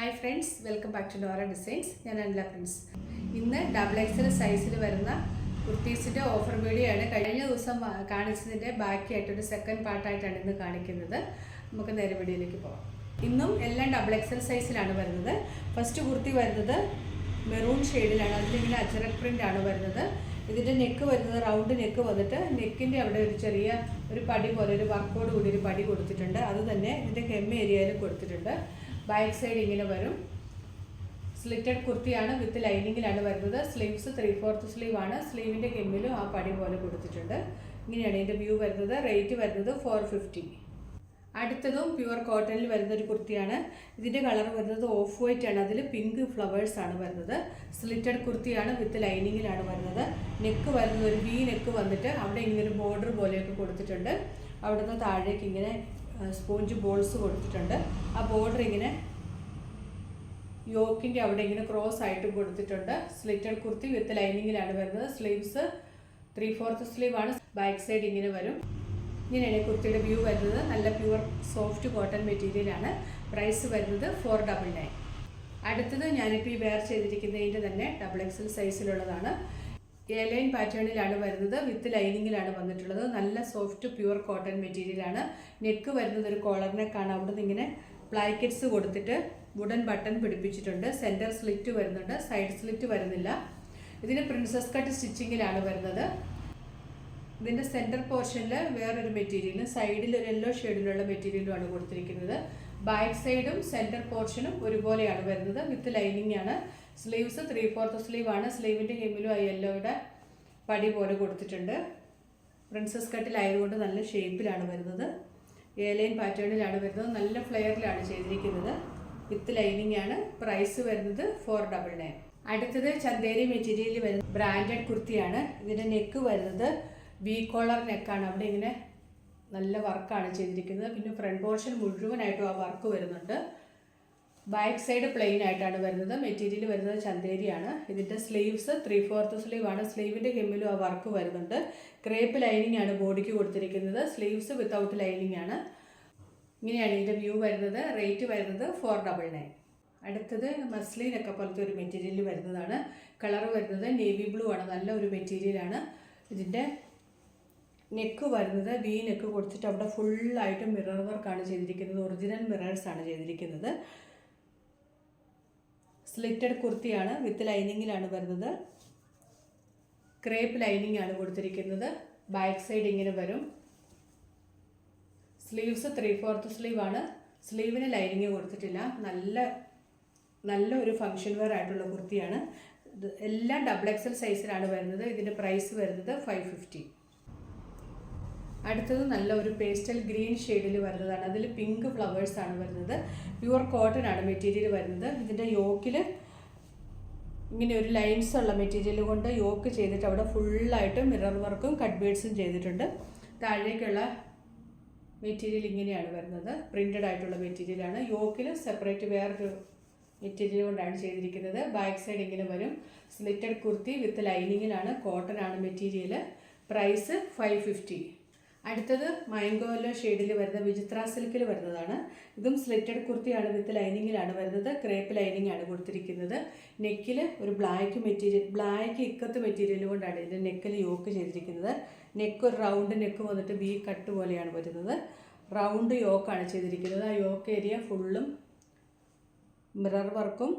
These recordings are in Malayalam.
Hi friends, welcome back to Nora designs. ഞാൻ അനില പ്രിൻസ്. ഇന്ന് XXL സൈസിൽ വരുന്ന കുർത്തീസിൻ്റെ ഓഫർ വീഡിയോ ആണ്. കഴിഞ്ഞ ദിവസം കാണിച്ചതിൻ്റെ ബാക്കിയായിട്ടൊരു സെക്കൻഡ് പാർട്ടായിട്ടാണ് ഇന്ന് കാണിക്കുന്നത്. നമുക്ക് നേരെ വീഡിയോയിലേക്ക് പോകാം. ഇന്നും എല്ലാം XXL സൈസിലാണ് വരുന്നത്. ഫസ്റ്റ് കുർത്തി വരുന്നത് മെറൂൺ ഷെയ്ഡിലാണ്. അതിലിങ്ങനെ അജറക് പ്രിൻ്റാണ് വരുന്നത്. ഇതിൻ്റെ നെക്ക് വരുന്നത് റൗണ്ട് നെക്ക് വന്നിട്ട് നെക്കിൻ്റെ അവിടെ ഒരു ചെറിയ ഒരു പടി പോലെ ഒരു വർക്കോട് കൂടി ഒരു പടി കൊടുത്തിട്ടുണ്ട്. അത് തന്നെ ഇതിൻ്റെ ഹെം ഏരിയയിൽ കൊടുത്തിട്ടുണ്ട്. ബാക്ക് സൈഡ് ഇങ്ങനെ വരും. സ്ലിറ്റഡ് കുർത്തിയാണ്, വിത്ത് ലൈനിങ്ങിലാണ് വരുന്നത്. സ്ലീവ്സ് 3/4 സ്ലീവ് ആണ്. സ്ലീവിൻ്റെ ഹെമ്മിലും ആ പടി പോലെ കൊടുത്തിട്ടുണ്ട്. ഇങ്ങനെയാണ് ഇതിൻ്റെ വ്യൂ വരുന്നത്. റേറ്റ് വരുന്നത് 450. അടുത്തതും പ്യുവർ കോട്ടണിൽ വരുന്ന ഒരു കുർത്തിയാണ്. ഇതിൻ്റെ കളർ വരുന്നത് ഓഫ് വൈറ്റ് ആണ്. അതിൽ പിങ്ക് ഫ്ലവേഴ്സ് ആണ് വരുന്നത്. സ്ലിറ്റഡ് കുർത്തിയാണ്, വിത്ത് ലൈനിങ്ങിലാണ് വരുന്നത്. നെക്ക് വരുന്നത് ഒരു വി നെക്ക് വന്നിട്ട് അവിടെ ഇങ്ങനെ ഒരു ബോർഡർ പോലെയൊക്കെ കൊടുത്തിട്ടുണ്ട്. അവിടുന്ന് താഴേക്ക് ഇങ്ങനെ സ്പോഞ്ച് ബോൾസ് കൊടുത്തിട്ടുണ്ട്. ആ ബോർഡർ ഇങ്ങനെ യോക്കിൻ്റെ അവിടെ ഇങ്ങനെ ക്രോസ് ആയിട്ട് കൊടുത്തിട്ടുണ്ട്. സ്ലിറ്റഡ് കുർത്തി വിത്ത് ലൈനിങ്ങിലാണ് വരുന്നത്. സ്ലീവ്സ് 3/4 സ്ലീവ് ആണ്. ബാക്ക് സൈഡ് ഇങ്ങനെ വരും. ഇങ്ങനെയാണ് കുർത്തിയുടെ വ്യൂ വരുന്നത്. നല്ല പ്യുവർ സോഫ്റ്റ് കോട്ടൺ മെറ്റീരിയലാണ്. പ്രൈസ് വരുന്നത് 499. അടുത്തത് ഞാനിപ്പോൾ ഈ വെയർ ചെയ്തിരിക്കുന്നതിൻ്റെ തന്നെ XXL സൈസിലുള്ളതാണ്. എ-ലൈൻ പാറ്റേണിലാണ് വരുന്നത്. വിത്ത് ലൈനിങ്ങിലാണ് വന്നിട്ടുള്ളത്. നല്ല സോഫ്റ്റ് പ്യുവർ കോട്ടൺ മെറ്റീരിയലാണ്. നെക്ക് വരുന്നത് ഒരു കോളർ നെക്കാണ്. അവിടെ നിന്ന് ഇങ്ങനെ പ്ലാക്കറ്റ്സ് കൊടുത്തിട്ട് വുഡൻ ബട്ടൺ പിടിപ്പിച്ചിട്ടുണ്ട്. സെൻറ്റർ സ്ലിറ്റ് വരുന്നുണ്ട്, സൈഡ് സ്ലിറ്റ് വരുന്നില്ല. ഇതിന് പ്രിൻസസ് കട്ട് സ്റ്റിച്ചിങ്ങിലാണ് വരുന്നത്. ഇതിൻ്റെ സെൻറ്റർ പോർഷനിൽ വേറൊരു മെറ്റീരിയലും സൈഡിൽ ഒരു യെല്ലോ ഷെയ്ഡിലുള്ള മെറ്റീരിയലുമാണ് കൊടുത്തിരിക്കുന്നത്. ബാക്ക് സൈഡും സെൻറ്റർ പോർഷനും ഒരുപോലെയാണ് വരുന്നത്. വിത്ത് ലൈനിങ് ആണ്. സ്ലീവ്സ് 3/4 സ്ലീവ് ആണ്. സ്ലീവിൻ്റെ ഹെമ്മിലും ആ യെല്ലോയുടെ പടി പോലെ കൊടുത്തിട്ടുണ്ട്. പ്രിൻസസ് കട്ടിലായതുകൊണ്ട് നല്ല ഷേപ്പിലാണ് വരുന്നത്. എ-ലൈൻ പാറ്റേണിലാണ് വരുന്നത്. നല്ല ഫ്ലെയറിലാണ് ചെയ്തിരിക്കുന്നത്. വിത്ത് ലൈനിങ് ആണ്. പ്രൈസ് വരുന്നത് 499. അടുത്തത് ചന്തേരി മെറ്റീരിയലിൽ വരുന്ന ബ്രാൻഡഡ് കുർത്തിയാണ്. ഇതിൻ്റെ നെക്ക് വരുന്നത് വി കോളർ നെക്കാണ്. അവിടെ ഇങ്ങനെ നല്ല വർക്കാണ് ചെയ്തിരിക്കുന്നത്. പിന്നെ ഫ്രണ്ട് പോർഷൻ മുഴുവനായിട്ടും ആ വർക്ക് വരുന്നുണ്ട്. ബാക്ക് സൈഡ് പ്ലെയിൻ ആയിട്ടാണ് വരുന്നത്. മെറ്റീരിയൽ വരുന്നത് ചന്തേരിയാണ്. ഇതിൻ്റെ സ്ലീവ്സ് 3/4 സ്ലീവ് ആണ്. സ്ലീവിൻ്റെ ഹെമ്മിലും ആ വർക്ക് വരുന്നുണ്ട്. ക്രേപ്പ് ലൈനിങ് ആണ് ബോഡിക്ക് കൊടുത്തിരിക്കുന്നത്. സ്ലീവ്സ് വിത്തൗട്ട് ലൈനിങ് ആണ്. ഇങ്ങനെയാണ് ഇതിൻ്റെ വ്യൂ വരുന്നത്. റേറ്റ് വരുന്നത് 499. അടുത്തത് മസ്ലിനൊക്കെ പോലത്തെ ഒരു മെറ്റീരിയൽ വരുന്നതാണ്. കളർ വരുന്നത് നേവി ബ്ലൂ ആണ്. നല്ല ഒരു മെറ്റീരിയലാണ്. ഇതിൻ്റെ നെക്ക് വരുന്നത് വി നെക്ക് കൊടുത്തിട്ട് അവിടെ ഫുള്ളായിട്ട് മിറർ വർക്കാണ് ചെയ്തിരിക്കുന്നത്. ഒറിജിനൽ മിറേഴ്സാണ് ചെയ്തിരിക്കുന്നത്. സ്ലിറ്റഡ് കുർത്തിയാണ്, വിത്ത് ലൈനിങ്ങിലാണ് വരുന്നത്. ക്രേപ്പ് ലൈനിങ് ആണ് കൊടുത്തിരിക്കുന്നത്. ബാക്ക് സൈഡ് ഇങ്ങനെ വരും. സ്ലീവ്സ് 3/4 സ്ലീവ് ആണ്. സ്ലീവിന് ലൈനിങ് കൊടുത്തിട്ടില്ല. നല്ല ഒരു ഫങ്ഷൻ വെയർ ആയിട്ടുള്ള കുർത്തിയാണ്. എല്ലാം XXL സൈസിലാണ് വരുന്നത്. ഇതിൻ്റെ പ്രൈസ് വരുന്നത് 550. അടുത്തത് നല്ല ഒരു പേസ്റ്റൽ ഗ്രീൻ ഷെയ്ഡിൽ വരുന്നതാണ്. അതിൽ പിങ്ക് ഫ്ലവേഴ്സാണ് വരുന്നത്. പ്യുവർ കോട്ടൺ ആണ് മെറ്റീരിയൽ വരുന്നത്. ഇതിൻ്റെ യോക്കിൽ ഇങ്ങനെ ഒരു ലൈൻസ് ഉള്ള മെറ്റീരിയൽ കൊണ്ട് യോക്ക് ചെയ്തിട്ട് അവിടെ ഫുള്ളായിട്ട് മിറർ വർക്കും കട്ട് ബീഡ്സും ചെയ്തിട്ടുണ്ട്. താഴേക്കുള്ള മെറ്റീരിയൽ ഇങ്ങനെയാണ് വരുന്നത്. പ്രിൻ്റഡ് ആയിട്ടുള്ള മെറ്റീരിയലാണ്. യോക്കിൽ സെപ്പറേറ്റ് വേറൊരു മെറ്റീരിയൽ കൊണ്ടാണ് ചെയ്തിരിക്കുന്നത്. ബാക്ക് സൈഡ് ഇങ്ങനെ വരും. സ്ലിറ്റഡ് കുർത്തി വിത്ത് ലൈനിങ്ങിലാണ്. കോട്ടൺ ആണ് മെറ്റീരിയൽ. പ്രൈസ് 550. അടുത്തത് മാംഗോ യെല്ലോ ഷെയ്ഡിൽ വരുന്ന വിചിത്ര സിൽക്കിൽ വരുന്നതാണ്. ഇതും സ്ലിറ്റഡ് കുർത്തിയാണ്, വിത്ത് ലൈനിങ്ങിലാണ് വരുന്നത്. ക്രേപ്പ് ലൈനിങ് ആണ് കൊടുത്തിരിക്കുന്നത്. നെക്കിൽ ഒരു ബ്ലാക്ക് ഇക്കത്ത് മെറ്റീരിയൽ കൊണ്ടാണ് ഇതിൻ്റെ നെക്കിൽ യോക്ക് ചെയ്തിരിക്കുന്നത്. നെക്ക് ഒരു റൗണ്ട് നെക്ക് വന്നിട്ട് വി കട്ട് പോലെയാണ് വരുന്നത്. റൗണ്ട് യോക്കാണ് ചെയ്തിരിക്കുന്നത്. ആ യോക്ക് ഏരിയ ഫുള്ളും മിറർ വർക്കും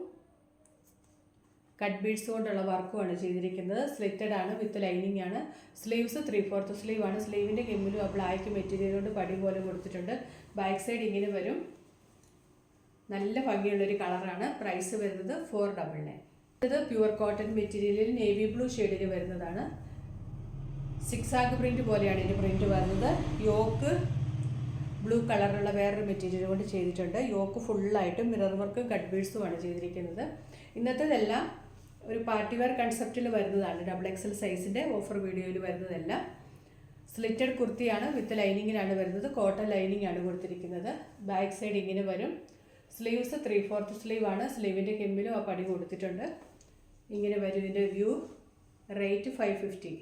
കട്ട് ബീഡ്സ് കൊണ്ടുള്ള വർക്കുമാണ് ചെയ്തിരിക്കുന്നത്. സ്ലിറ്റഡ് ആണ്, വിത്ത് ലൈനിങ് ആണ്. സ്ലീവ്സ് 3/4 സ്ലീവ് ആണ്. സ്ലീവിൻ്റെ ഹെമ്മിലും ആ ബ്ലാക്ക് മെറ്റീരിയൽ കൊണ്ട് പടി പോലെ കൊടുത്തിട്ടുണ്ട്. ബാക്ക് സൈഡ് ഇങ്ങനെ വരും. നല്ല ഭംഗിയുള്ളൊരു കളറാണ്. പ്രൈസ് വരുന്നത് 499. ഇത് പ്യുവർ കോട്ടൺ മെറ്റീരിയലിൽ നേവി ബ്ലൂ ഷെയ്ഡിൽ വരുന്നതാണ്. സിക്സാഗ് പ്രിൻറ്റ് പോലെയാണ് ഇതിൻ്റെ പ്രിൻറ്റ് വരുന്നത്. യോക്ക് ബ്ലൂ കളറുള്ള വേറൊരു മെറ്റീരിയൽ കൊണ്ട് ചെയ്തിട്ടുണ്ട്. യോക്ക് ഫുള്ളായിട്ട് മിറർ വർക്കും കട്ട് ബീഡ്സുമാണ് ചെയ്തിരിക്കുന്നത്. ഇന്നത്തേതെല്ലാം ഒരു പാർട്ടി വെയർ കൺസെപ്റ്റിൽ വരുന്നതാണ്. XXL സൈസിൻ്റെ ഓഫർ വീഡിയോയിൽ വരുന്നതെല്ലാം. സ്ലിറ്റഡ് കുർത്തിയാണ്, വിത്ത് ലൈനിങ്ങിലാണ് വരുന്നത്. കോട്ടൺ ലൈനിങ് ആണ് കൊടുത്തിരിക്കുന്നത്. ബാക്ക് സൈഡ് ഇങ്ങനെ വരും. സ്ലീവ്സ് 3/4 സ്ലീവ് ആണ്. സ്ലീവിൻ്റെ ഹെമ്മിലും ആ പടി കൊടുത്തിട്ടുണ്ട്. ഇങ്ങനെ വരും ഇതിൻ്റെ വ്യൂ. റേറ്റ് 550.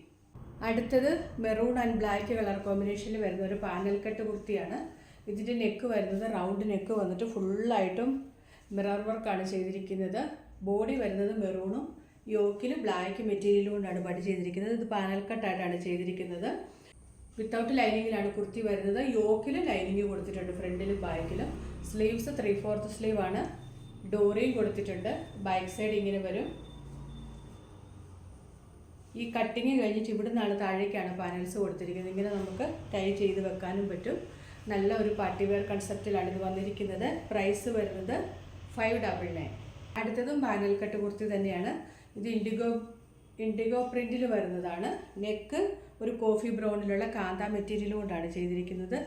അടുത്തത് മെറൂൺ ആൻഡ് ബ്ലാക്ക് കളർ കോമ്പിനേഷനിൽ വരുന്ന ഒരു പാനൽ കട്ട് കുർത്തിയാണ്. ഇതിൻ്റെ നെക്ക് വരുന്നത് റൗണ്ട് നെക്ക് വന്നിട്ട് ഫുള്ളായിട്ടും മിറർ വർക്കാണ് ചെയ്തിരിക്കുന്നത്. ബോഡി വരുന്നത് മെറൂണും യോക്കിൽ ബ്ലാക്ക് മെറ്റീരിയലും കൊണ്ടാണ് പടി ചെയ്തിരിക്കുന്നത്. ഇത് പാനൽ കട്ടായിട്ടാണ് ചെയ്തിരിക്കുന്നത്. വിത്തൗട്ട് ലൈനിങ്ങിലാണ് കുർത്തി വരുന്നത്. യോക്കിൽ ലൈനിങ് കൊടുത്തിട്ടുണ്ട് ഫ്രണ്ടിലും ബാക്കിലും. സ്ലീവ്സ് 3/4 സ്ലീവ് ആണ്. ഡോറിയും കൊടുത്തിട്ടുണ്ട്. ബാക്ക് സൈഡ് ഇങ്ങനെ വരും. ഈ കട്ടിങ് കഴിഞ്ഞിട്ട് ഇവിടെ നിന്നാണ് താഴേക്കാണ് പാനൽസ് കൊടുത്തിരിക്കുന്നത്. ഇങ്ങനെ നമുക്ക് ടൈ ചെയ്ത് വെക്കാനും പറ്റും. നല്ല ഒരു പാർട്ടി വെയർ കൺസെപ്റ്റിലാണ് ഇത് വന്നിരിക്കുന്നത്. പ്രൈസ് വരുന്നത് 599. അടുത്തതും പാനൽ കട്ട് കുർത്തി തന്നെയാണ്. ഇത് ഇൻഡിഗോ പ്രിന്റിൽ വരുന്നതാണ്. നെക്ക് ഒരു കോഫി ബ്രൗണിലുള്ള കാന്ത മെറ്റീരിയൽ കൊണ്ടാണ് ചെയ്തിരിക്കുന്നത്.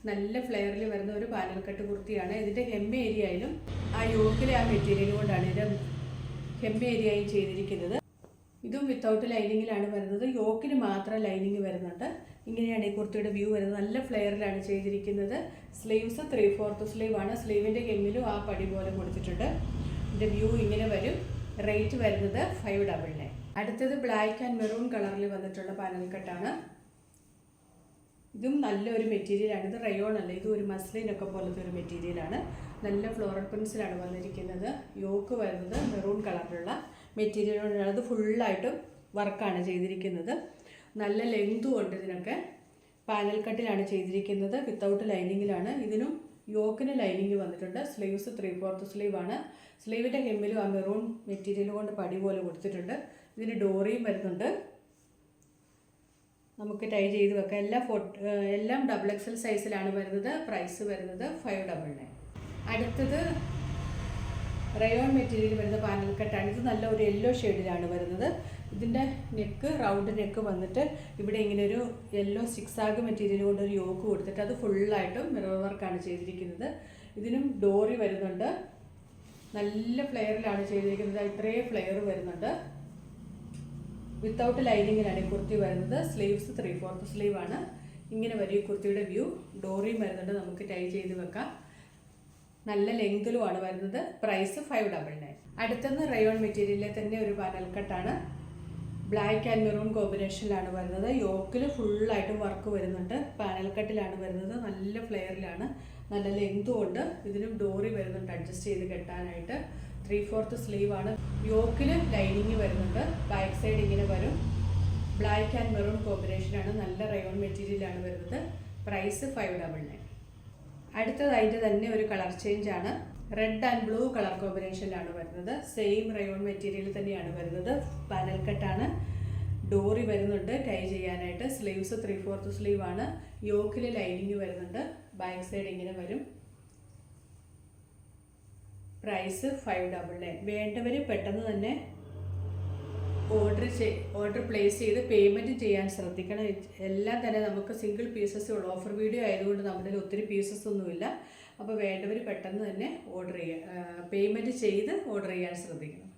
നല്ല ഫ്ലെയറിൽ വരുന്ന ഒരു പാനൽ കട്ട് കുർത്തിയാണ്. ഇതിൻ്റെ ഹെം ഏരിയയിലും ആ യോക്കിലെ ആ മെറ്റീരിയൽ കൊണ്ടാണ് ഇതിൻ്റെ ഹെം ഏരിയയും ചെയ്തിരിക്കുന്നത്. ഇതും വിത്തൗട്ട് ലൈനിങ്ങിലാണ് വരുന്നത്. യോക്കിന് മാത്രം ലൈനിങ് വരുന്നുണ്ട്. ഇങ്ങനെയാണ് ഈ കുർത്തിയുടെ വ്യൂ വരുന്നത്. നല്ല ഫ്ലെയറിലാണ് ചെയ്തിരിക്കുന്നത്. സ്ലീവ്സ് 3/4 സ്ലീവ് ആണ്. സ്ലീവിൻ്റെ ഹെമ്മിലും ആ പടി പോലെ കൊടുത്തിട്ടുണ്ട്. ഇതിൻ്റെ വ്യൂ ഇങ്ങനെ വരും. റേറ്റ് വരുന്നത് 599. അടുത്തത് ബ്ലാക്ക് ആൻഡ് മെറൂൺ കളറിൽ വന്നിട്ടുള്ള പാനൽ കട്ടാണ്. ഇതും നല്ലൊരു മെറ്റീരിയലാണ്. ഇത് റയോൺ അല്ല, ഇത് ഒരു മസ്ലിനൊക്കെ പോലത്തെ ഒരു മെറ്റീരിയലാണ്. നല്ല ഫ്ലോറൽ പ്രിൻസിലാണ് വന്നിരിക്കുന്നത്. യോക്ക് വരുന്നത് മെറൂൺ കളറിലുള്ള മെറ്റീരിയൽ കൊണ്ടാണ്. ഇത് ഫുള്ളായിട്ടും വർക്കാണ് ചെയ്തിരിക്കുന്നത്. നല്ല ലെങ്തും ഉണ്ട് ഇതിനൊക്കെ. പാനൽ കട്ടിലാണ് ചെയ്തിരിക്കുന്നത്. വിത്തൗട്ട് ലൈനിങ്ങിലാണ്. ഇതിനും യോക്കിന് ലൈനിങ് വന്നിട്ടുണ്ട്. സ്ലീവ്സ് 3/4 സ്ലീവ് ആണ്. സ്ലീവിൻ്റെ ഹെമ്മിലും ആ മെറൂൺ മെറ്റീരിയൽ കൊണ്ട് പടി പോലെ കൊടുത്തിട്ടുണ്ട്. ഇതിന് ഡോറിയും വരുന്നുണ്ട്. നമുക്ക് ടൈ ചെയ്ത് വെക്കാം. എല്ലാം XXL സൈസിലാണ് വരുന്നത്. പ്രൈസ് വരുന്നത് 599. അടുത്തത് റയോൺ മെറ്റീരിയൽ വരുന്ന പാനൽ കട്ടാണ്. ഇത് നല്ല ഒരു യെല്ലോ ഷെയ്ഡിലാണ് വരുന്നത്. ഇതിൻ്റെ നെക്ക് റൗണ്ട് നെക്ക് വന്നിട്ട് ഇവിടെ ഇങ്ങനെ ഒരു യെല്ലോ സിക്സാഗ് മെറ്റീരിയൽ കൊണ്ട് ഒരു യോക്ക് കൊടുത്തിട്ട് അത് ഫുള്ളായിട്ടും മിറർ വർക്കാണ് ചെയ്തിരിക്കുന്നത്. ഇതിനും ഡോറി വരുന്നുണ്ട്. നല്ല ഫ്ലെയറിലാണ് ചെയ്തിരിക്കുന്നത്. ഇത്രയും ഫ്ലെയർ വരുന്നുണ്ട്. വിത്തൗട്ട് ലൈനിങ്ങിലാണ് ഈ കുർത്തി വരുന്നത്. സ്ലീവ്സ് 3/4 സ്ലീവ് ആണ്. ഇങ്ങനെ വരും ഈ കുർത്തിയുടെ വ്യൂ. ഡോറിയും വരുന്നുണ്ട്. നമുക്ക് ടൈ ചെയ്ത് വെക്കാം. നല്ല ലെങ്തിലുമാണ് വരുന്നത്. പ്രൈസ് 599. അടുത്തത് റയോൺ മെറ്റീരിയലിലെ തന്നെ ഒരു പാനൽ കട്ടാണ്. ബ്ലാക്ക് ആൻഡ് മെറൂൺ കോമ്പിനേഷനിലാണ് വരുന്നത്. യോക്കിൽ ഫുള്ളായിട്ടും വർക്ക് വരുന്നുണ്ട്. പാനൽ കട്ടിലാണ് വരുന്നത്. നല്ല ഫ്ലെയറിലാണ്. നല്ല ലെങ്തും ഉണ്ട്. ഇതിനും ഡോറി വരുന്നുണ്ട് അഡ്ജസ്റ്റ് ചെയ്ത് കെട്ടാനായിട്ട്. 3/4 സ്ലീവ് ആണ്. യോക്കിൽ ലൈനിങ് വരുന്നുണ്ട്. ബാക്ക് സൈഡ് ഇങ്ങനെ വരും. ബ്ലാക്ക് ആൻഡ് മെറൂൺ കോമ്പിനേഷനാണ്. നല്ല റയോൺ മെറ്റീരിയലാണ് വരുന്നത്. പ്രൈസ് 599. അടുത്തതായിട്ട് തന്നെ ഒരു കളർ ചേഞ്ച് ആണ്. റെഡ് ആൻഡ് ബ്ലൂ കളർ കോമ്പിനേഷനിലാണ് വരുന്നത്. സെയിം റയോൺ മെറ്റീരിയൽ തന്നെയാണ് വരുന്നത്. പാനൽ കട്ടാണ്. ഡോറി വരുന്നുണ്ട് ടൈ ചെയ്യാനായിട്ട്. സ്ലീവ്സ് 3/4 സ്ലീവ് ആണ്. യോക്കിൽ ലൈനിങ് വരുന്നുണ്ട്. ബാക്ക് സൈഡ് ഇങ്ങനെ വരും. പ്രൈസ് 599. വേണ്ടവർ പെട്ടെന്ന് തന്നെ ഓർഡർ പ്ലേസ് ചെയ്ത് പേയ്മെൻറ്റ് ചെയ്യാൻ ശ്രദ്ധിക്കണം. എല്ലാം തന്നെ നമുക്ക് സിംഗിൾ പീസസ് ഉള്ളൂ. ഓഫർ വീഡിയോ ആയതുകൊണ്ട് നമ്മുടെ ഒത്തിരി പീസസ് ഒന്നുമില്ല. അപ്പോൾ വേണ്ടവർ പെട്ടെന്ന് തന്നെ പേയ്മെൻറ്റ് ചെയ്ത് ഓർഡർ ചെയ്യാൻ ശ്രദ്ധിക്കണം.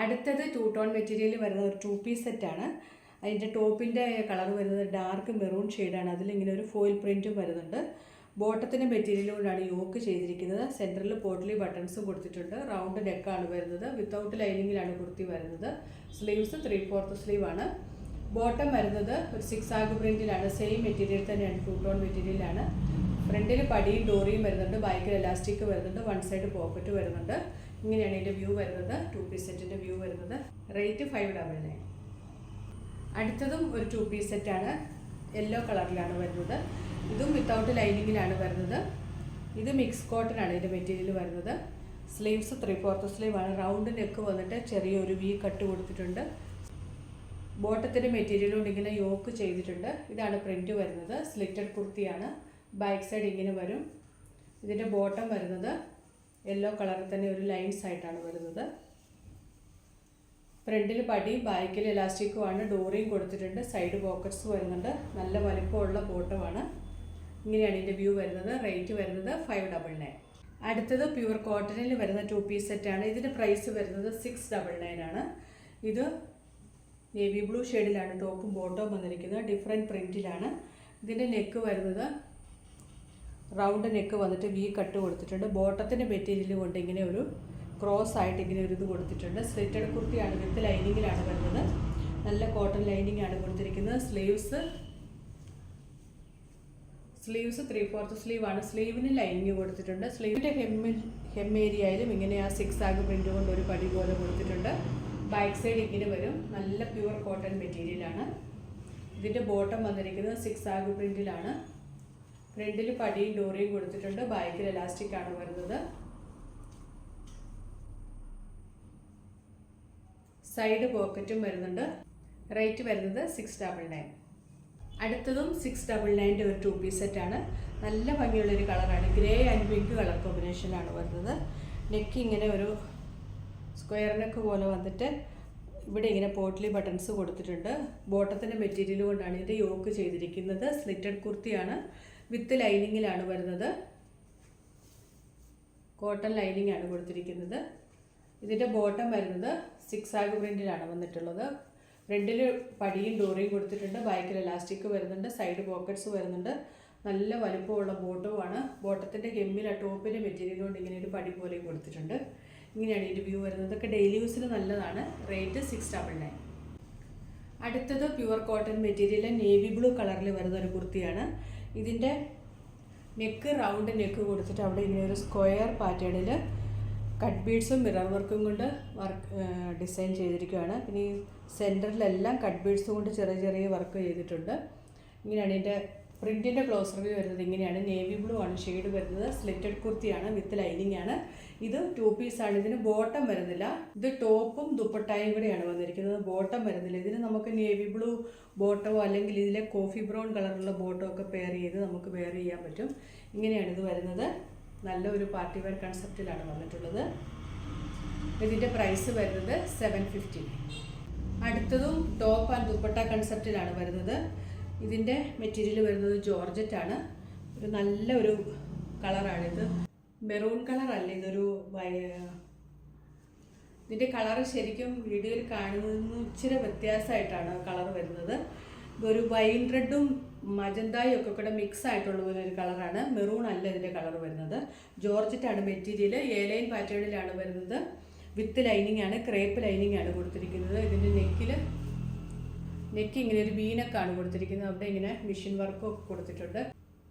അടുത്തത് 2 ടോൺ മെറ്റീരിയൽ വരുന്ന ഒരു 2 പീസ് സെറ്റാണ്. അതിൻ്റെ ടോപ്പിൻ്റെ കളർ വരുന്നത് ഡാർക്ക് മെറൂൺ ഷെയ്ഡാണ്. അതിലിങ്ങനെ ഒരു ഫോയിൽ പ്രിൻറ്റും വരുന്നുണ്ട്. ബോട്ടത്തിൻ്റെ മെറ്റീരിയൽ കൊണ്ടാണ് യോക്ക് ചെയ്തിരിക്കുന്നത്. സെൻറ്ററിൽ പോട്ട്ലി ബട്ടൺസും കൊടുത്തിട്ടുണ്ട്. റൗണ്ട് നെക്കാണ് വരുന്നത്. വിത്തൗട്ട് ലൈനിങ്ങിലാണ് കുർത്തി വരുന്നത്. സ്ലീവ്സ് 3/4 സ്ലീവ് ആണ്. ബോട്ടം വരുന്നത് ഒരു സിക്സാഗ് പ്രിൻറ്റിലാണ്. സെയിം മെറ്റീരിയൽ തന്നെയാണ്. 2 ടോൺ മെറ്റീരിയലാണ്. ഫ്രണ്ടിൽ പടിയും ഡോറിയും വരുന്നുണ്ട്. ബാക്കിൽ എലാസ്റ്റിക് വരുന്നുണ്ട്. വൺ സൈഡ് പോക്കറ്റ് വരുന്നുണ്ട്. ഇങ്ങനെയാണ് ഇതിൻ്റെ വ്യൂ വരുന്നത്. 2 പീസ് സെറ്റിൻ്റെ വ്യൂ വരുന്നത്. റേറ്റ് 599. അടുത്തതും ഒരു 2 പീസ് സെറ്റാണ്. യെല്ലോ കളറിലാണ് വരുന്നത്. ഇതും വിത്തൗട്ട് ലൈനിങ്ങിലാണ് വരുന്നത്. ഇത് മിക്സ് കോട്ടൺ ആണ് ഇതിൻ്റെ മെറ്റീരിയൽ വരുന്നത്. സ്ലീവ്സ് 3/4 സ്ലീവ് ആണ്. റൗണ്ട് നെക്ക് വന്നിട്ട് ചെറിയൊരു വി കട്ട് കൊടുത്തിട്ടുണ്ട്. ബോട്ടത്തിൻ്റെ മെറ്റീരിയൽ കൊണ്ട് ഇങ്ങനെ യോക്ക് ചെയ്തിട്ടുണ്ട്. ഇതാണ് പ്രിൻറ്റ് വരുന്നത്. സ്ലിറ്റഡ് കുർത്തിയാണ്. ബാക്ക് സൈഡ് ഇങ്ങനെ വരും. ഇതിൻ്റെ ബോട്ടം വരുന്നത് യെല്ലോ കളറിൽ തന്നെ ഒരു ലൈൻസ് ആയിട്ടാണ് വരുന്നത്. ഫ്രണ്ടിൽ പടിയും ബാക്കിൽ എലാസ്റ്റിക്കുമാണ്. ഡോറിയും കൊടുത്തിട്ടുണ്ട്. സൈഡ് പോക്കറ്റ്സ് വരുന്നുണ്ട്. നല്ല വലിപ്പമുള്ള ബോട്ടമാണ്. ഇങ്ങനെയാണ് ഇതിൻ്റെ വ്യൂ വരുന്നത്. റേറ്റ് വരുന്നത് 599. അടുത്തത് പ്യുവർ കോട്ടണിൽ വരുന്ന 2 പീസ് സെറ്റാണ്. ഇതിൻ്റെ പ്രൈസ് വരുന്നത് 699 ആണ്. ഇത് നേവി ബ്ലൂ ഷെയ്ഡിലാണ് ടോപ്പും ബോട്ടവും വന്നിരിക്കുന്നത്. ഡിഫറെൻറ്റ് പ്രിൻറ്റിലാണ്. ഇതിൻ്റെ നെക്ക് വരുന്നത് റൗണ്ട് നെക്ക് വന്നിട്ട് വി കട്ട് കൊടുത്തിട്ടുണ്ട്. ബോട്ടത്തിൻ്റെ മെറ്റീരിയൽ കൊണ്ട് ഇങ്ങനെ ഒരു ക്രോസ് ആയിട്ട് ഇങ്ങനെ ഒരു ഇത് കൊടുത്തിട്ടുണ്ട്. സ്ലിറ്റഡ് കുർത്തിയാണ്. വിത്ത് ലൈനിങ്ങിലാണ് വരുന്നത്. നല്ല കോട്ടൺ ലൈനിങ് ആണ് കൊടുത്തിരിക്കുന്നത്. സ്ലീവ്സ് 3/4 സ്ലീവ് ആണ്. സ്ലീവിന് ലൈനിങ് കൊടുത്തിട്ടുണ്ട്. സ്ലീവിൻ്റെ ഹെം ഏരിയയിലും ഇങ്ങനെ ആ 6 ആഗ് പ്രിൻ്റ് കൊണ്ട് ഒരു പടി പോലെ കൊടുത്തിട്ടുണ്ട്. ബാക്ക് സൈഡ് ഇങ്ങനെ വരും. നല്ല പ്യുവർ കോട്ടൺ മെറ്റീരിയലാണ്. ഇതിൻ്റെ ബോട്ടം വന്നിരിക്കുന്നത് 6 ആഗ് പ്രിൻറ്റിലാണ്. ഫ്രണ്ടിൽ പടിയും ഡോറിയും കൊടുത്തിട്ടുണ്ട്. ബാക്കിൽ എലാസ്റ്റിക് ആണ് വരുന്നത്. സൈഡ് പോക്കറ്റും വരുന്നുണ്ട്. റേറ്റ് വരുന്നത് 699. അടുത്തതും 699 ഒരു 2 പീസ് സെറ്റാണ്. നല്ല ഭംഗിയുള്ളൊരു കളറാണ്. ഗ്രേ ആൻഡ് പിങ്ക് കളർ കോമ്പിനേഷനാണ് വരുന്നത്. നെക്ക് ഇങ്ങനെ ഒരു സ്ക്വയർ നെക്ക് പോലെ വന്നിട്ട് ഇവിടെ ഇങ്ങനെ പോട്ട്ലി ബട്ടൺസ് കൊടുത്തിട്ടുണ്ട്. ബോട്ടത്തിൻ്റെ മെറ്റീരിയൽ കൊണ്ടാണ് ഇതിൻ്റെ യോക്ക് ചെയ്തിരിക്കുന്നത്. സ്ലിറ്റഡ് കുർത്തിയാണ്. വിത്ത് ലൈനിങ്ങിലാണ് വരുന്നത്. കോട്ടൺ ലൈനിങ് ആണ് കൊടുത്തിരിക്കുന്നത്. ഇതിൻ്റെ ബോട്ടം വരുന്നത് 6 ആഗ് പ്രിൻറ്റിലാണ് വന്നിട്ടുള്ളത്. ഫ്രണ്ടിൽ പടിയും ഡോറിയും കൊടുത്തിട്ടുണ്ട്. ബാക്കിൽ എലാസ്റ്റിക് വരുന്നുണ്ട്. സൈഡ് പോക്കറ്റ്സ് വരുന്നുണ്ട്. നല്ല വലുപ്പമുള്ള ബോട്ടവുമാണ്. ബോട്ടത്തിൻ്റെ ഹെമ്മിൽ ടോപ്പിൻ്റെ മെറ്റീരിയൽ കൊണ്ട് ഇങ്ങനെ ഒരു പടി പോലെയും കൊടുത്തിട്ടുണ്ട്. ഇങ്ങനെയാണ് ഇതിൻ്റെ വ്യൂ വരുന്നത്. ഇതൊക്കെ ഡെയിലി യൂസിന് നല്ലതാണ്. റേറ്റ് 699. അടുത്തത് pure cotton material navy blue കളറിൽ വരുന്ന ഒരു കുർത്തിയാണ്. ഇതിൻ്റെ നെക്ക് റൗണ്ട് നെക്ക് കൊടുത്തിട്ട് അവിടെ ഇങ്ങനെ ഒരു സ്ക്വയർ പാറ്റേണിൽ കട്ട് ബീഡ്സും മിറർ വർക്കും കൊണ്ട് ഡിസൈൻ ചെയ്തിരിക്കുകയാണ്. പിന്നെ ഈ സെൻറ്ററിലെല്ലാം കട്ട് ബീഡ്സ് കൊണ്ട് ചെറിയ ചെറിയ വർക്ക് ചെയ്തിട്ടുണ്ട്. ഇങ്ങനെയാണ് ഇതിൻ്റെ പ്രിൻറ്റിൻ്റെ ക്ലോസ് റിവ്യൂ വരുന്നത്. ഇങ്ങനെയാണ്. നേവി ബ്ലൂ ആണ് ഷെയ്ഡ് വരുന്നത്. സ്ലിറ്റഡ് കുർത്തിയാണ്. വിത്ത് ലൈനിങ് ആണ്. ഇത് 2 പീസാണ്. ഇതിന് ബോട്ടം വരുന്നില്ല. ഇത് ടോപ്പും ദുപ്പട്ടായും കൂടെയാണ് വന്നിരിക്കുന്നത്. ബോട്ടം വരുന്നില്ല. ഇതിന് നമുക്ക് നേവി ബ്ലൂ ബോട്ടമോ അല്ലെങ്കിൽ ഇതിലെ കോഫി ബ്രൗൺ കളറുള്ള ബോട്ടോ ഒക്കെ പെയർ ചെയ്ത് നമുക്ക് വെയർ ചെയ്യാൻ പറ്റും. ഇങ്ങനെയാണ് ഇത് വരുന്നത്. നല്ലൊരു പാർട്ടി വെയർ കൺസെപ്റ്റിലാണ് വന്നിട്ടുള്ളത്. ഇതിൻ്റെ പ്രൈസ് വരുന്നത് 750. അടുത്തതും ടോപ്പ് ആൻഡ് ദുപ്പട്ട കൺസെപ്റ്റിലാണ് വരുന്നത്. ഇതിൻ്റെ മെറ്റീരിയൽ വരുന്നത് ജോർജറ്റാണ്. ഒരു നല്ല ഒരു കളറാണിത്. മെറൂൺ കളറല്ല, ഇതൊരു ഇതിൻ്റെ കളർ ശരിക്കും വീഡിയോയിൽ കാണുന്നതിന് ഇച്ചിരി വ്യത്യാസമായിട്ടാണ് കളർ വരുന്നത്. ഇതൊരു വൈൻ റെഡും മജന്തായും ഒക്കെ കൂടെ മിക്സ് ആയിട്ടുള്ള ഒരു കളറാണ്. മെറൂൺ അല്ല ഇതിൻ്റെ കളർ വരുന്നത്. ജോർജറ്റാണ് മെറ്റീരിയൽ. ലൈൻ പാറ്റേണിലാണ് വരുന്നത്. വിത്ത് ലൈനിങ് ആണ്. ക്രേപ്പ് ലൈനിങ് ആണ് കൊടുത്തിരിക്കുന്നത്. ഇതിൻ്റെ നെക്ക് ഇങ്ങനെ ഒരു വീനക്കാണ് കൊടുത്തിരിക്കുന്നത്. അവിടെ ഇങ്ങനെ മിഷൻ വർക്കും ഒക്കെ കൊടുത്തിട്ടുണ്ട്.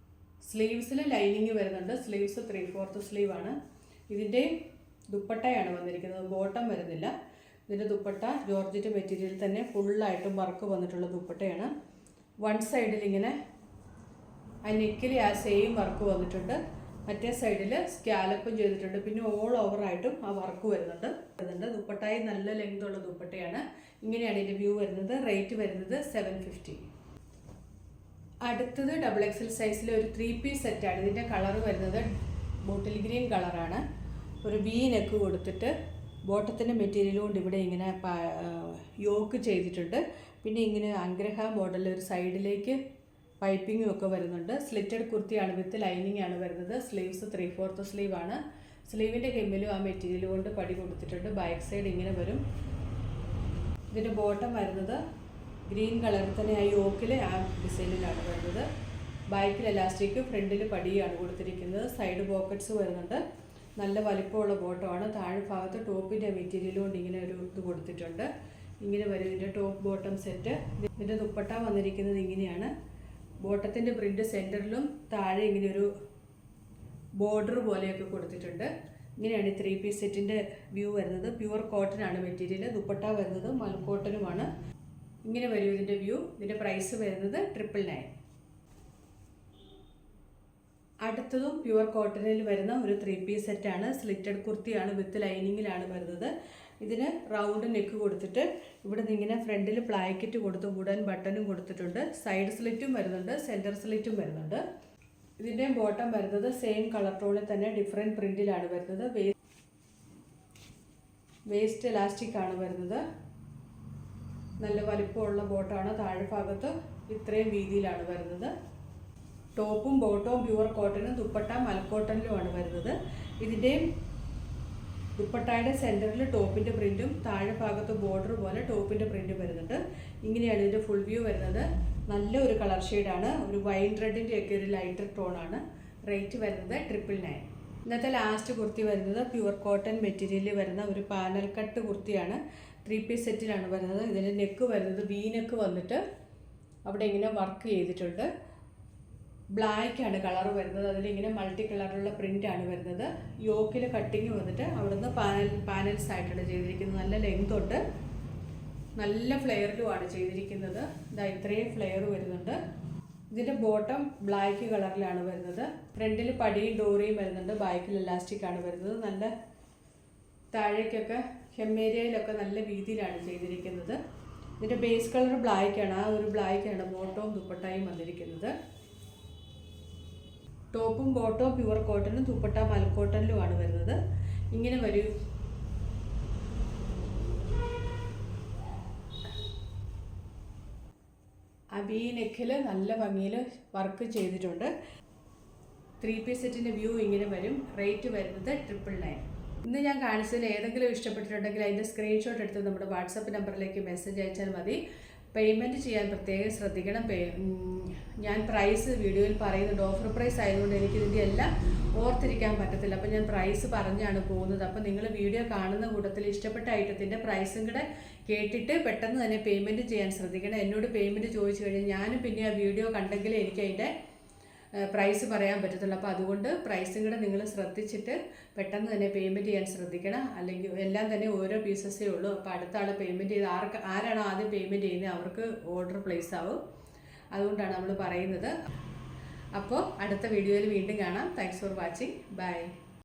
സ്ലീവ്സിൽ ലൈനിങ് വരുന്നുണ്ട്. സ്ലീവ്സ് 3/4 സ്ലീവാണ്. ഇതിൻ്റെ ദുപ്പട്ടയാണ് വന്നിരിക്കുന്നത്. ബോട്ടം വരുന്നില്ല. ഇതിൻ്റെ ദുപ്പട്ട ജോർജറ്റ് മെറ്റീരിയൽ തന്നെ ഫുള്ളായിട്ടും വർക്ക് വന്നിട്ടുള്ള ദുപ്പട്ടയാണ്. വൺ സൈഡിൽ ഇങ്ങനെ ആ നെക്കിൽ ആ സെയിം വർക്ക് വന്നിട്ടുണ്ട്. മറ്റേ സൈഡിൽ സ്കാലപ്പും ചെയ്തിട്ടുണ്ട്. പിന്നെ ഓൾ ഓവറായിട്ടും ആ വർക്ക് വരുന്നുണ്ട്. ദുപ്പട്ടായി നല്ല ലെങ്ത് ഉള്ള ദുപ്പട്ടയാണ്. ഇങ്ങനെയാണ് ഇതിൻ്റെ വ്യൂ വരുന്നത്. റേറ്റ് വരുന്നത് 750. അടുത്തത് XXL സൈസിലെ ഒരു 3 പീസ് സെറ്റാണ്. ഇതിൻ്റെ കളർ വരുന്നത് ബോട്ടിൽ ഗ്രീൻ കളറാണ്. ഒരു വി നെക്ക് കൊടുത്തിട്ട് ബോട്ടത്തിൻ്റെ മെറ്റീരിയൽ കൊണ്ട് ഇവിടെ ഇങ്ങനെ യോക്ക് ചെയ്തിട്ടുണ്ട്. പിന്നെ ഇങ്ങനെ അഗ്രഹ മോഡലിൽ ഒരു സൈഡിലേക്ക് പൈപ്പിങ്ങും ഒക്കെ വരുന്നുണ്ട്. സ്ലിറ്റഡ് കുർത്തിയാണ്. വിത്ത് ലൈനിങ് ആണ് വരുന്നത്. സ്ലീവ്സ് 3/4 സ്ലീവാണ്. സ്ലീവിൻ്റെ ഹെമ്മിലും ആ മെറ്റീരിയൽ കൊണ്ട് പടി കൊടുത്തിട്ടുണ്ട്. ബാക്ക് സൈഡ് ഇങ്ങനെ വരും. ഇതിൻ്റെ ബോട്ടം വരുന്നത് ഗ്രീൻ കളറിൽ തന്നെ ആ യോക്കിൽ ആ ഡിസൈനിലാണ് വരുന്നത്. ബാക്കിൽ എലാസ്റ്റിക്, ഫ്രണ്ടിൽ പടിയാണ് കൊടുത്തിരിക്കുന്നത്. സൈഡ് പോക്കറ്റ്സ് വരുന്നുണ്ട്. നല്ല വലിപ്പമുള്ള ബോട്ടമാണ്. താഴെ ഭാഗത്ത് ടോപ്പിൻ്റെ മെറ്റീരിയൽ കൊണ്ട് ഇങ്ങനെ ഒരു ഇത് കൊടുത്തിട്ടുണ്ട്. ഇങ്ങനെ വരും ഇതിൻ്റെ ടോപ്പ് ബോട്ടം സെറ്റ്. ഇതിൻ്റെ ദുപ്പട്ട വന്നിരിക്കുന്നത് ഇങ്ങനെയാണ്. ബോട്ടത്തിൻ്റെ പ്രിൻ്റ് സെൻറ്ററിലും താഴെ ഇങ്ങനെ ഒരു ബോർഡർ പോലെയൊക്കെ കൊടുത്തിട്ടുണ്ട്. ഇങ്ങനെയാണ് ഈ 3 പീസ് സെറ്റിൻ്റെ വ്യൂ വരുന്നത്. പ്യുവർ കോട്ടൺ ആണ് മെറ്റീരിയൽ. ദുപ്പട്ട വരുന്നത് മൽക്കോട്ടനുമാണ്. ഇങ്ങനെ വരും ഇതിൻ്റെ വ്യൂ. ഇതിൻ്റെ പ്രൈസ് വരുന്നത് 999. അടുത്തതും പ്യുവർ കോട്ടണിൽ വരുന്ന ഒരു 3 പീസ് സെറ്റാണ്. സ്ലിറ്റഡ് കുർത്തിയാണ്. വിത്ത് ലൈനിങ്ങിലാണ് വരുന്നത്. ഇതിന് റൗണ്ട് നെക്ക് കൊടുത്തിട്ട് ഇവിടെ നിന്ന് ഇങ്ങനെ ഫ്രണ്ടിൽ പ്ലാക്കറ്റ് കൊടുത്ത് വുഡൻ ബട്ടണും കൊടുത്തിട്ടുണ്ട്. സൈഡ് സ്ലിറ്റും വരുന്നുണ്ട്. സെൻറ്റർ സ്ലിറ്റും വരുന്നുണ്ട്. ഇതിൻ്റെ ബോട്ടം വരുന്നത് സെയിം കളർ ടോണിൽ തന്നെ ഡിഫറെൻറ്റ് പ്രിൻറ്റിലാണ് വരുന്നത്. വേസ്റ്റ് എലാസ്റ്റിക് ആണ് വരുന്നത്. നല്ല വലിപ്പമുള്ള ബോട്ടമാണ്. താഴെ ഭാഗത്ത് ഇത്രയും വീതിയിലാണ് വരുന്നത്. ടോപ്പും ബോട്ടവും പ്യുവർ കോട്ടണും ദുപ്പട്ട മൽക്കോട്ടണിലുമാണ് വരുന്നത്. ഇതിൻ്റെയും ദുപ്പട്ടയുടെ സെൻറ്ററിൽ ടോപ്പിൻ്റെ പ്രിൻറ്റും താഴെ ഭാഗത്ത് ബോർഡർ പോലെ ടോപ്പിൻ്റെ പ്രിൻറ്റും വരുന്നുണ്ട്. ഇങ്ങനെയാണ് ഇതിൻ്റെ ഫുൾ വ്യൂ വരുന്നത്. നല്ലൊരു കളർ ഷെയ്ഡാണ്. ഒരു വൈൻ റെഡിൻ്റെ ഒക്കെ ഒരു ലൈറ്റർ ടോണാണ്. റേറ്റ് വരുന്നത് 999. ഇന്നത്തെ ലാസ്റ്റ് കുർത്തി വരുന്നത് പ്യുവർ കോട്ടൺ മെറ്റീരിയലിൽ വരുന്ന ഒരു പാനൽ കട്ട് കുർത്തിയാണ്. 3 പീസ് സെറ്റിലാണ് വരുന്നത്. ഇതിൻ്റെ നെക്ക് വരുന്നത് വി നെക്ക് വന്നിട്ട് അവിടെ ഇങ്ങനെ വർക്ക് ചെയ്തിട്ടുണ്ട്. ബ്ലാക്കാണ് കളർ വരുന്നത്. അതിലിങ്ങനെ മൾട്ടി കളറിലുള്ള പ്രിൻ്റാണ് വരുന്നത്. യോക്കിൽ കട്ടിങ് വന്നിട്ട് അവിടുന്ന് പാനൽസ് ആയിട്ടാണ് ചെയ്തിരിക്കുന്നത്. നല്ല ലെങ്ത് ഉണ്ട്, നല്ല ഫ്ലെയറിലുമാണ് ചെയ്തിരിക്കുന്നത്. ഇതാ ഇത്രയും ഫ്ലെയർ വരുന്നുണ്ട്. ഇതിൻ്റെ ബോട്ടം ബ്ലാക്ക് കളറിലാണ് വരുന്നത്. ഫ്രണ്ടിൽ പടിയും ഡോറിയും വരുന്നുണ്ട്. ബാക്കിൽ ഇലാസ്റ്റിക് ആണ് വരുന്നത്. നല്ല താഴേക്കൊക്കെ ഹെമ്മേരിയയിലൊക്കെ നല്ല വീതിയിലാണ് ചെയ്തിരിക്കുന്നത്. ഇതിൻ്റെ ബേസ് കളർ ബ്ലാക്കാണ്. ആ ഒരു ബ്ലാക്കാണ് ബോട്ടവും ദുപ്പട്ടയും വന്നിരിക്കുന്നത്. ടോപ്പും ബോട്ടവും പ്യുവർ കോട്ടണും, ദുപ്പട്ട മൽക്കോട്ടണിലുമാണ് വരുന്നത്. ഇങ്ങനെ വരും. വി നെക്കിൽ നല്ല ഭംഗിയിൽ വർക്ക് ചെയ്തിട്ടുണ്ട്. 3 പീസ് സെറ്റിൻ്റെ വ്യൂ ഇങ്ങനെ വരും. റേറ്റ് വരുന്നത് 999. ഇന്ന് ഞാൻ കാണിച്ചതിൽ ഏതെങ്കിലും ഇഷ്ടപ്പെട്ടിട്ടുണ്ടെങ്കിൽ അതിൻ്റെ സ്ക്രീൻഷോട്ട് എടുത്ത് നമ്മുടെ വാട്സപ്പ് നമ്പറിലേക്ക് മെസ്സേജ് അയച്ചാൽ മതി. പേയ്മെൻറ്റ് ചെയ്യാൻ പ്രത്യേകം ശ്രദ്ധിക്കണം. ഞാൻ പ്രൈസ് വീഡിയോയിൽ പറയുന്നുണ്ട്. ഓഫർ പ്രൈസ് ആയതുകൊണ്ട് എനിക്കിതിൻ്റെ എല്ലാം ഓർത്തിരിക്കാൻ പറ്റത്തില്ല. അപ്പോൾ ഞാൻ പ്രൈസ് പറഞ്ഞാണ് പോകുന്നത്. അപ്പോൾ നിങ്ങൾ വീഡിയോ കാണുന്ന കൂട്ടത്തിൽ ഇഷ്ടപ്പെട്ട ഐറ്റത്തിൻ്റെ പ്രൈസും കൂടെ കേട്ടിട്ട് പെട്ടെന്ന് തന്നെ പേയ്മെൻറ്റ് ചെയ്യാൻ ശ്രദ്ധിക്കണം. എന്നോട് പേയ്മെൻറ്റ് ചോദിച്ചു കഴിഞ്ഞാൽ ഞാനും പിന്നെ ആ വീഡിയോ കണ്ടെങ്കിലേ എനിക്ക് അതിൻ്റെ പ്രൈസ് പറയാൻ പറ്റത്തുള്ളൂ. അപ്പോൾ അതുകൊണ്ട് പ്രൈസും കൂടെ നിങ്ങൾ ശ്രദ്ധിച്ചിട്ട് പെട്ടെന്ന് തന്നെ പേയ്മെൻറ്റ് ചെയ്യാൻ ശ്രദ്ധിക്കണം. അല്ലെങ്കിൽ എല്ലാം തന്നെ ഓരോ പീസസേ ഉള്ളൂ. അപ്പോൾ അടുത്ത ആൾ പേയ്മെൻറ്റ് ചെയ്ത് ആരാണോ ആദ്യം പേയ്മെൻറ്റ് ചെയ്യുന്നത് അവർക്ക് ഓർഡർ പ്ലേസ് ആവും. അതുകൊണ്ടാണ് നമ്മൾ പറയുന്നത്. അപ്പോൾ അടുത്ത വീഡിയോയിൽ വീണ്ടും കാണാം. Thanks for watching. ബൈ.